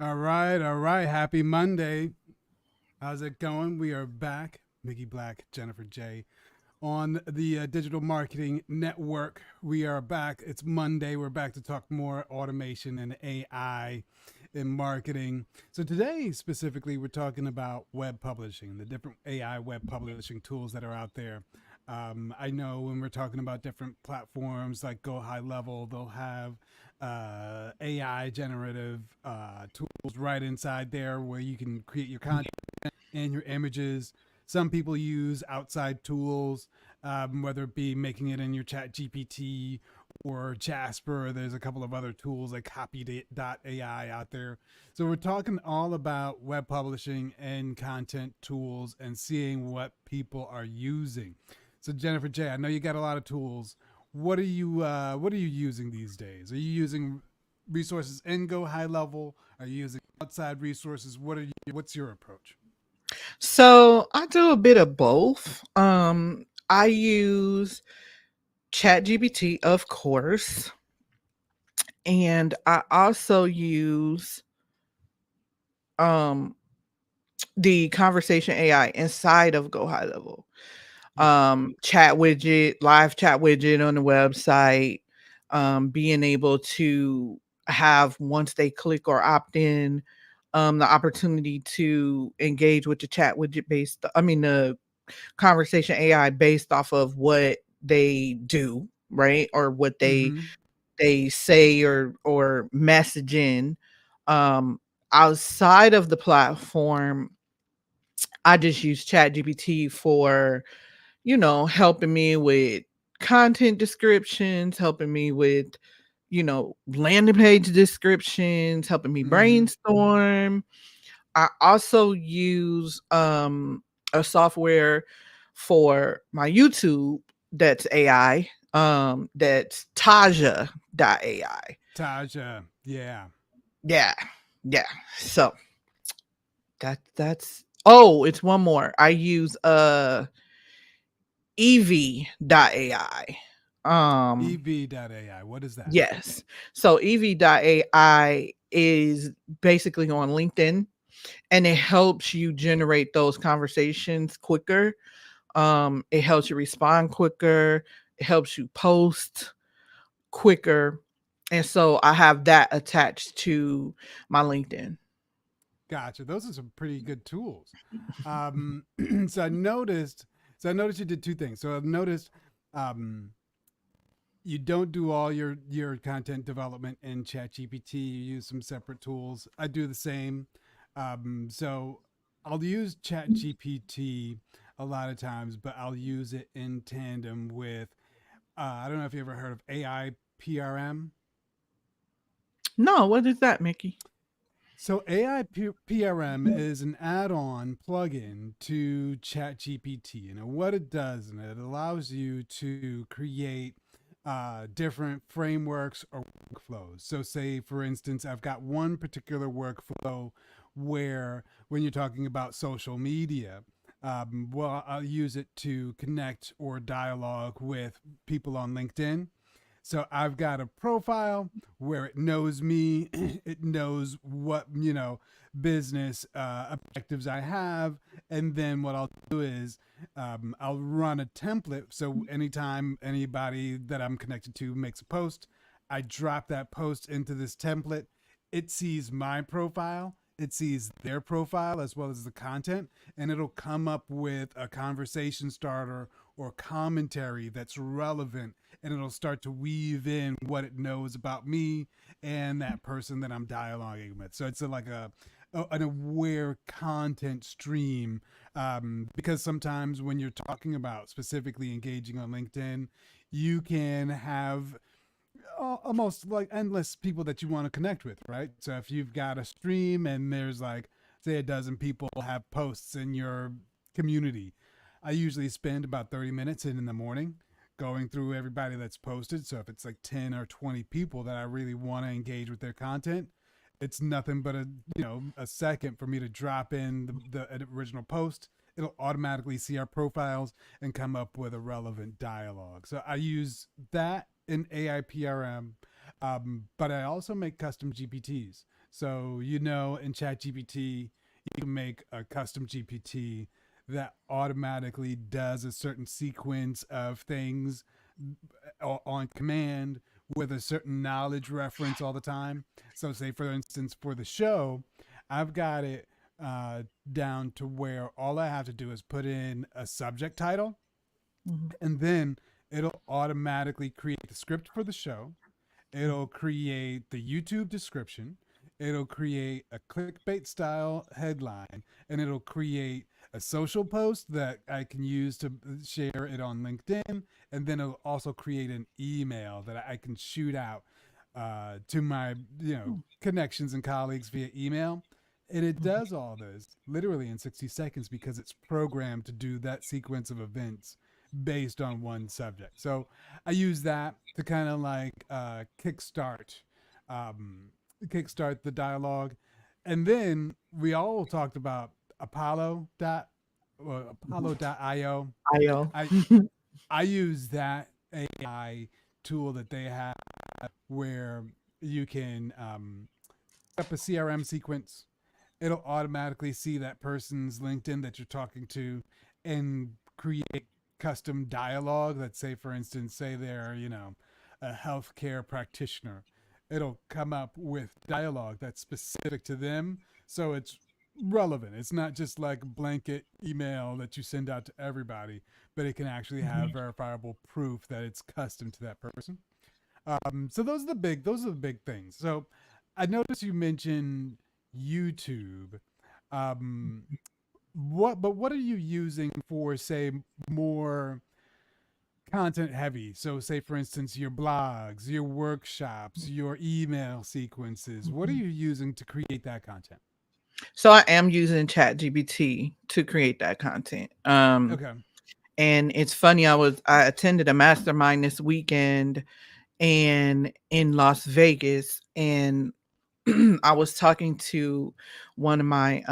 All right, all right. Happy Monday. How's it going? We are back. Mickey Black, Jennifer J. On the Digital Marketing Network. We are back. It's Monday. We're back to talk more automation and AI in marketing. So today, specifically, we're talking about web publishing, the different AI web publishing tools that are out there. I know when we're talking about different platforms like Go High Level, they'll have AI generative tools right inside there where you can create your content and your images. Some people use outside tools, whether it be making it in your chat GPT or Jasper. There's a couple of other tools like copy.ai out there. So we're talking all about web publishing and content tools and seeing what people are using. So Jennifer J, I know you got a lot of tools. What are you using these days? Are you using resources in Go High Level? Are you using outside resources? What's your approach? So I do a bit of both. I use ChatGPT, of course, and I also use um the conversation AI inside of Go High Level. Yeah. Chat widget, live chat widget on the website, being able to have once they click or opt in, the opportunity to engage with the chat widget the conversation AI based off of what they do, right? Or what Mm-hmm. they say or message in. Um Outside of the platform, I just use ChatGPT for, helping me with content descriptions, helping me with, landing page descriptions, helping me Mm-hmm. brainstorm. I also use a software for my YouTube that's AI. That's Taja.ai. Taja. Yeah. Yeah. Yeah. So it's one more. I use Evie.ai. EV.ai. What is that? Yes. So Evie.ai is basically on LinkedIn, and it helps you generate those conversations quicker. It helps you respond quicker. It helps you post quicker. And so I have that attached to my LinkedIn. Gotcha. Those are some pretty good tools. Um, so I noticed. So I noticed you did two things. So I've noticed um, you don't do all your content development in ChatGPT. You use some separate tools. I do the same. So I'll use ChatGPT a lot of times, but I'll use it in tandem with. I don't know if you ever heard of AI PRM. No, what is that, Mickey? So AI PRM is an add-on plugin to ChatGPT, and what it does, and it allows you to create different frameworks or workflows. So, say for instance, I've got one particular workflow where, when you're talking about social media, well, I'll use it to connect or dialogue with people on LinkedIn. So I've got a profile where it knows me, it knows what, business objectives I have. And then what I'll do is I'll run a template. So anytime anybody that I'm connected to makes a post, I drop that post into this template. It sees my profile, it sees their profile as well as the content, and it'll come up with a conversation starter or commentary that's relevant, and it'll start to weave in what it knows about me and that person that I'm dialoguing with. So it's like an aware content stream, because sometimes when you're talking about specifically engaging on LinkedIn, you can have almost like endless people that you want to connect with, right? So if you've got a stream and there's like, say, a dozen people have posts in your community, I usually spend about 30 minutes in the morning going through everybody that's posted. So if it's like 10 or 20 people that I really want to engage with their content, it's nothing but a second for me to drop in the original post. It'll automatically see our profiles and come up with a relevant dialogue. So I use that in AIPRM, but I also make custom GPTs. So, in ChatGPT, you can make a custom GPT that automatically does a certain sequence of things on command with a certain knowledge reference all the time. So, say for instance, for the show, I've got it down to where all I have to do is put in a subject title, Mhm. and then it'll automatically create the script for the show. It'll create the YouTube description. It'll create a clickbait style headline, and it'll create a social post that I can use to share it on LinkedIn. And then it'll also create an email that I can shoot out to my connections and colleagues via email. And it Mhm. does all this literally in 60 seconds because it's programmed to do that sequence of events based on one subject. So I use that to kind of like um, kickstart the dialogue. And then we all talked about Apollo dot Apollo.io. IO. I I use that AI tool that they have where you can set up a CRM sequence. It'll automatically see that person's LinkedIn that you're talking to and create custom dialogue. Let's say, for instance, say they're, a healthcare practitioner. It'll come up with dialogue that's specific to them. So it's relevant. It's not just like a blanket email that you send out to everybody, but it can actually have Mhm. verifiable proof that it's custom to that person. So those are the big things. So I noticed you mentioned YouTube. Um, what are you using for, say, more content heavy? So say for instance your blogs, your workshops, your email sequences. What are Mhm. you using to create that content? So I am using ChatGPT to create that content. Okay. And it's funny, I attended a mastermind this weekend and in Las Vegas, and I was talking to one of my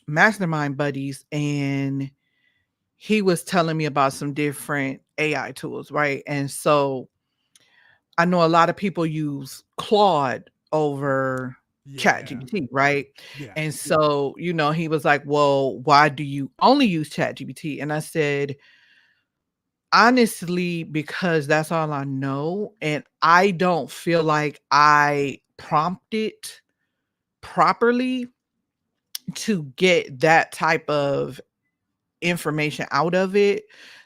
mastermind buddies, and he was telling me about some different AI tools, right? And so I know a lot of people use Claude over Yeah. ChatGPT, right? Yeah. And so, he was like, "Well, why do you only use ChatGPT?" And I said, "Honestly, because that's all I know, and I don't feel like I prompted properly to get that type of information out of it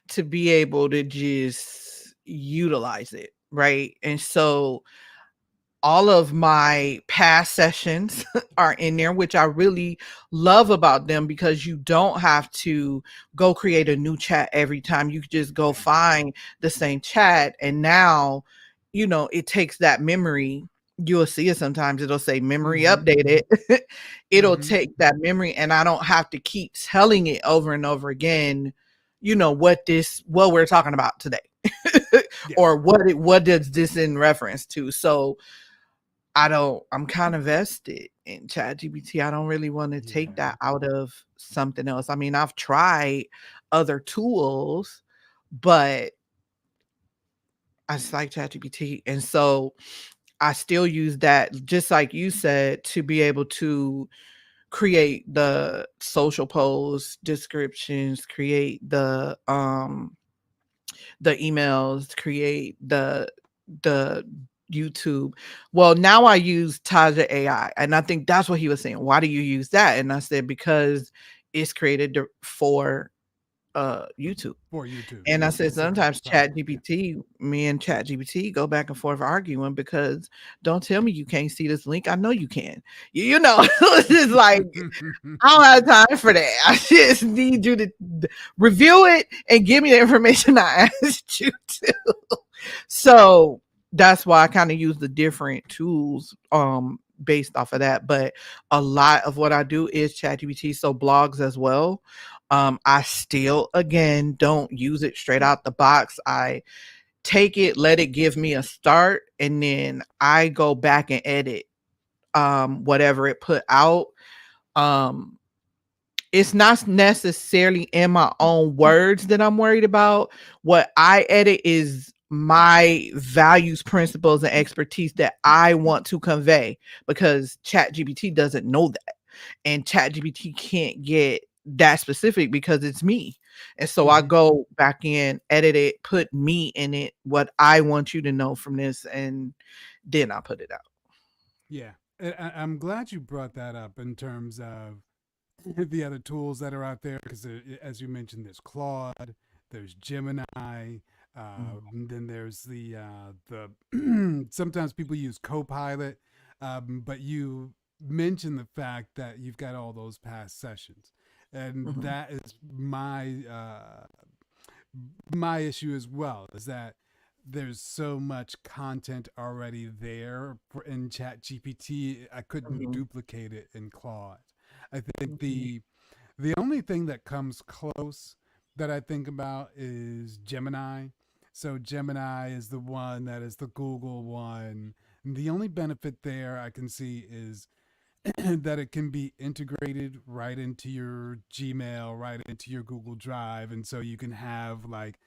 to be able to just utilize it, right?" And so all of my past sessions are in there, which I really love about them because you don't have to go create a new chat every time. You could just go Yeah. find the same chat. And now, it takes that memory. You'll see it sometimes, it'll say memory Mm-hmm. updated. It'll Mm-hmm. take that memory, and I don't have to keep telling it over and over again, what we're talking about today. Yeah. Or what does this in reference to. So I'm kind of vested in ChatGPT. I don't really want to take Yeah. that out of something else. I mean, I've tried other tools, but I just like ChatGPT. And so I still use that, just like you said, to be able to create the social posts, descriptions, create the emails, create the YouTube. Well, now I use Taja AI, and I think that's what he was saying. Why do you use that? And I said because it's created for YouTube. For YouTube. And I Yeah. said Specific sometimes software. Yeah. me and ChatGPT go back and forth arguing because don't tell me you can't see this link. I know you can. It's just like I don't have time for that. I just need you to review it and give me the information I asked you to. So that's why I kind of use the different tools based off of that. But a lot of what I do is ChatGPT, so blogs as well. I still again don't use it straight out the box. I take it, let it give me a start, and then I go back and edit whatever it put out. Um it's not necessarily in my own words that I'm worried about. What I edit is my values, principles, and expertise that I want to convey, because ChatGPT doesn't know that. And ChatGPT can't get that specific because it's me. And so I Mhm. go back in, edit it, put me in it, what I want you to know from this, and then I put it out. Yeah. I'm glad you brought that up in terms of the other tools that are out there because, as you mentioned, there's Claude, there's Gemini, then there's the sometimes people use Copilot, but you mentioned the fact that you've got all those past sessions, and Mhm. that is my issue as well. Is that there's so much content already there in Chat GPT. I couldn't Mhm. duplicate it in Claude. I think Mhm. the only thing that comes close that I think about is Gemini. So Gemini is the one that is the Google one. And the only benefit there I can see is that it can be integrated right into your Gmail, right into your Google Drive. And so you can have like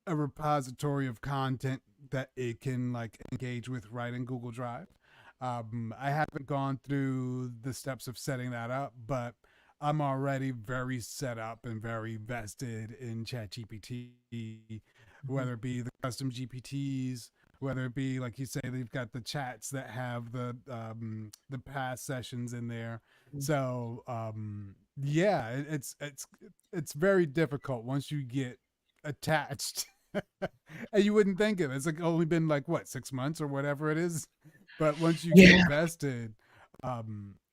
a repository of content that it can like engage with right in Google Drive. I haven't gone through the steps of setting that up, but I'm already very set up and very vested in ChatGPT, Mhm. whether it be the custom GPTs, whether it be like you say they've got the chats that have the past sessions in there. So yeah, it's very difficult once you get attached. And you wouldn't think it. It's like only been like what 6 months or whatever it is, but once you get Yeah. vested,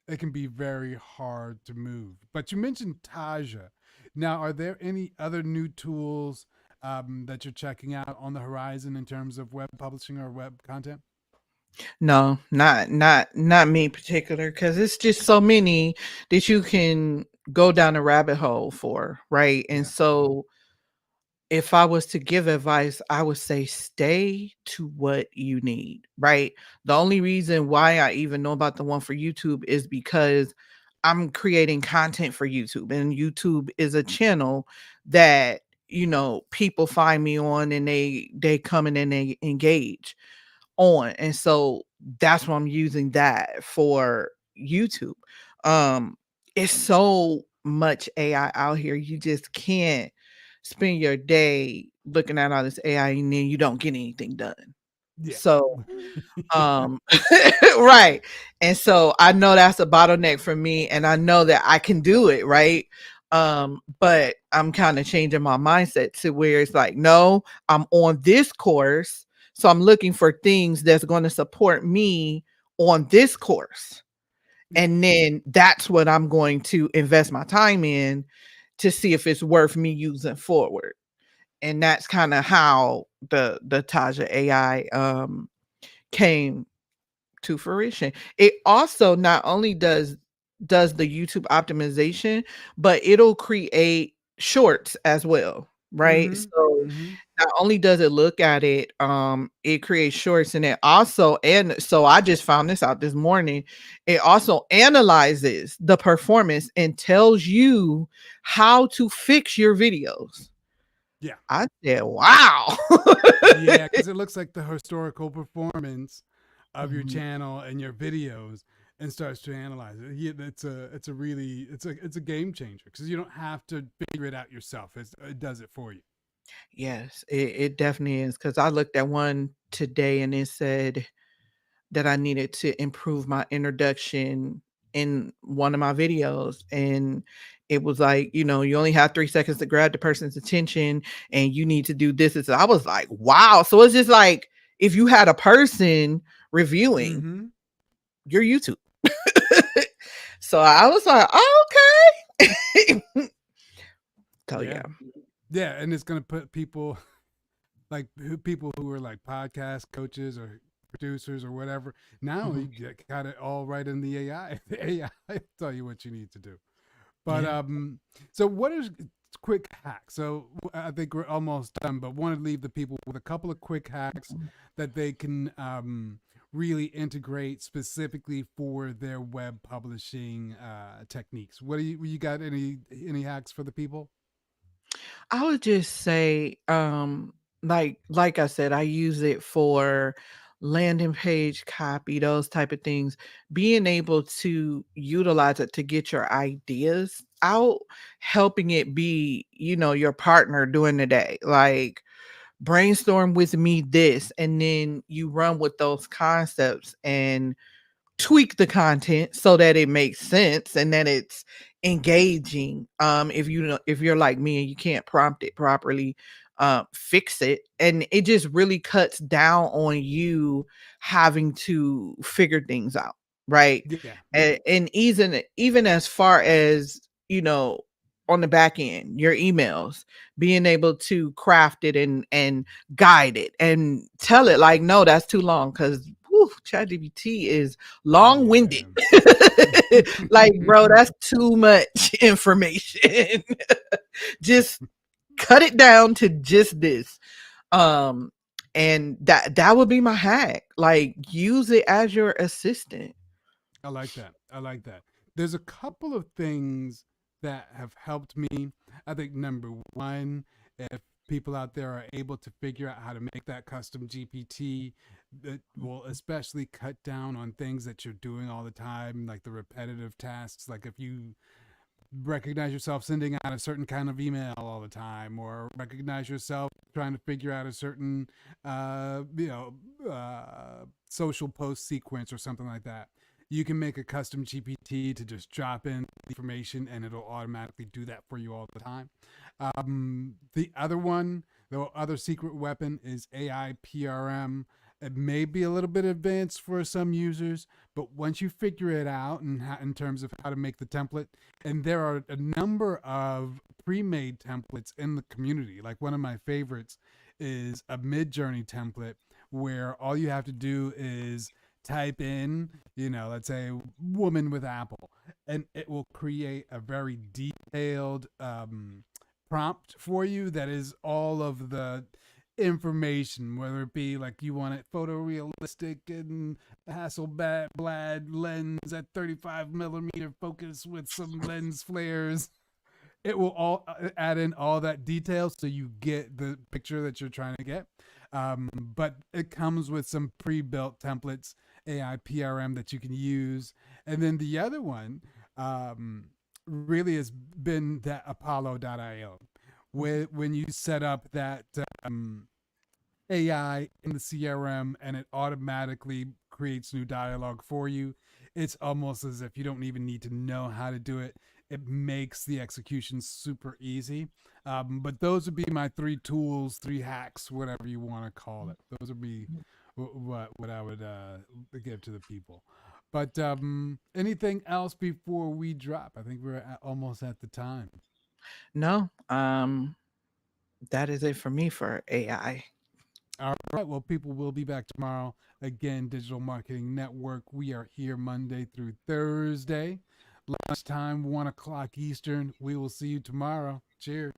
it can be very hard to move. But you mentioned Taja. Now, are there any other new tools that you're checking out on the horizon in terms of web publishing or web content? No, not me in particular, because it's just so many that you can go down a rabbit hole for, right? And Yeah. so if I was to give advice, I would say stay to what you need, right? The only reason why I even know about the one for YouTube is because I'm creating content for YouTube, and YouTube is a channel that, people find me on, and they come in and they engage on. And so that's why I'm using that for YouTube. Um, it's so much AI out here. You just can't spend your day looking at all this AI and then you don't get anything done. Yeah. So, right. And so I know that's a bottleneck for me, and I know that I can do it, right? But I'm kind of changing my mindset to where it's like, no, I'm on this course, so I'm looking for things that's going to support me on this course. Yeah. And then that's what I'm going to invest my time in to see if it's worth me using forward. And that's kind of how the Taja AI came to fruition. It also not only does the YouTube optimization, but it'll create shorts as well, right? Mm-hmm. So Mm-hmm. not only does it look at it, it creates shorts, and it also, and so I just found this out this morning, it also analyzes the performance and tells you how to fix your videos. Yeah. I said, wow. Yeah, because it looks like the historical performance of your Mhm. channel and your videos and starts to analyze it. Yeah, it's a really it's a game changer because you don't have to figure it out yourself. It does it for you. Yes, it definitely is, because I looked at one today and it said that I needed to improve my introduction in one of my videos. And it was like, you only have 3 seconds to grab the person's attention, and you need to do this. And so I was like, wow. So it's just like if you had a person reviewing Mm-hmm. your YouTube. So I was like, oh, okay. So Yeah. yeah. Yeah, and it's gonna put people like people who are like podcast coaches or producers or whatever. Now Mhm. got it all right in the AI. The AI will tell you what you need to do. But Yeah. so what is quick hacks? So I think we're almost done, but want to leave the people with a couple of quick hacks that they can really integrate specifically for their web publishing techniques. What do you got? Any hacks for the people? I would just say, like I said, I use it for landing page copy, those type of things. Being able to utilize it to get your ideas out, helping it be, your partner during the day. Like, brainstorm with me this, and then you run with those concepts and tweak the content so that it makes sense and that it's engaging. If you're like me and you can't prompt it properly, fix it. And it just really cuts down on you having to figure things out, right? Yeah. And even as far as, on the back end, your emails, being able to craft it and guide it and tell it like, no, that's too long, because ChatGPT is long-winded. Yeah. Like, bro, that's too much information. Just cut it down to just this. Um, and that would be my hack. Like, use it as your assistant. I like that. I like that. There's a couple of things that have helped me. I think number one, if people out there are able to figure out how to make that custom GPT, that will especially cut down on things that you're doing all the time, like the repetitive tasks. Like if you recognize yourself sending out a certain kind of email all the time, or recognize yourself trying to figure out a certain social post sequence or something like that, you can make a custom GPT to just drop in information and it'll automatically do that for you all the time. The other secret weapon is AI PRM. It may be a little bit advanced for some users, but once you figure it out in terms of how to make the template, and there are a number of pre-made templates in the community. Like one of my favorites is a Midjourney template where all you have to do is type in, let's say woman with apple, and it will create a very detailed prompt for you that is all of the information, whether it be like you want it photorealistic and Hasselblad lens at 35 millimeter focus with some lens flares. It will all add in all that detail so you get the picture that you're trying to get. But it comes with some pre-built templates, AI PRM, that you can use. And then the other one really has been that Apollo.io, when you set up that AI in the CRM and it automatically creates new dialogue for you. It's almost as if you don't even need to know how to do it. It makes the execution super easy. But those would be my three tools, three hacks, whatever you want to call it. Those would be what I would give to the people. But anything else before we drop? I think we're almost at the time. No, that is it for me for AI. All right. Well, people will be back tomorrow. Again, Digital Marketing Network. We are here Monday through Thursday. Lunchtime, 1 o'clock Eastern. We will see you tomorrow. Cheers.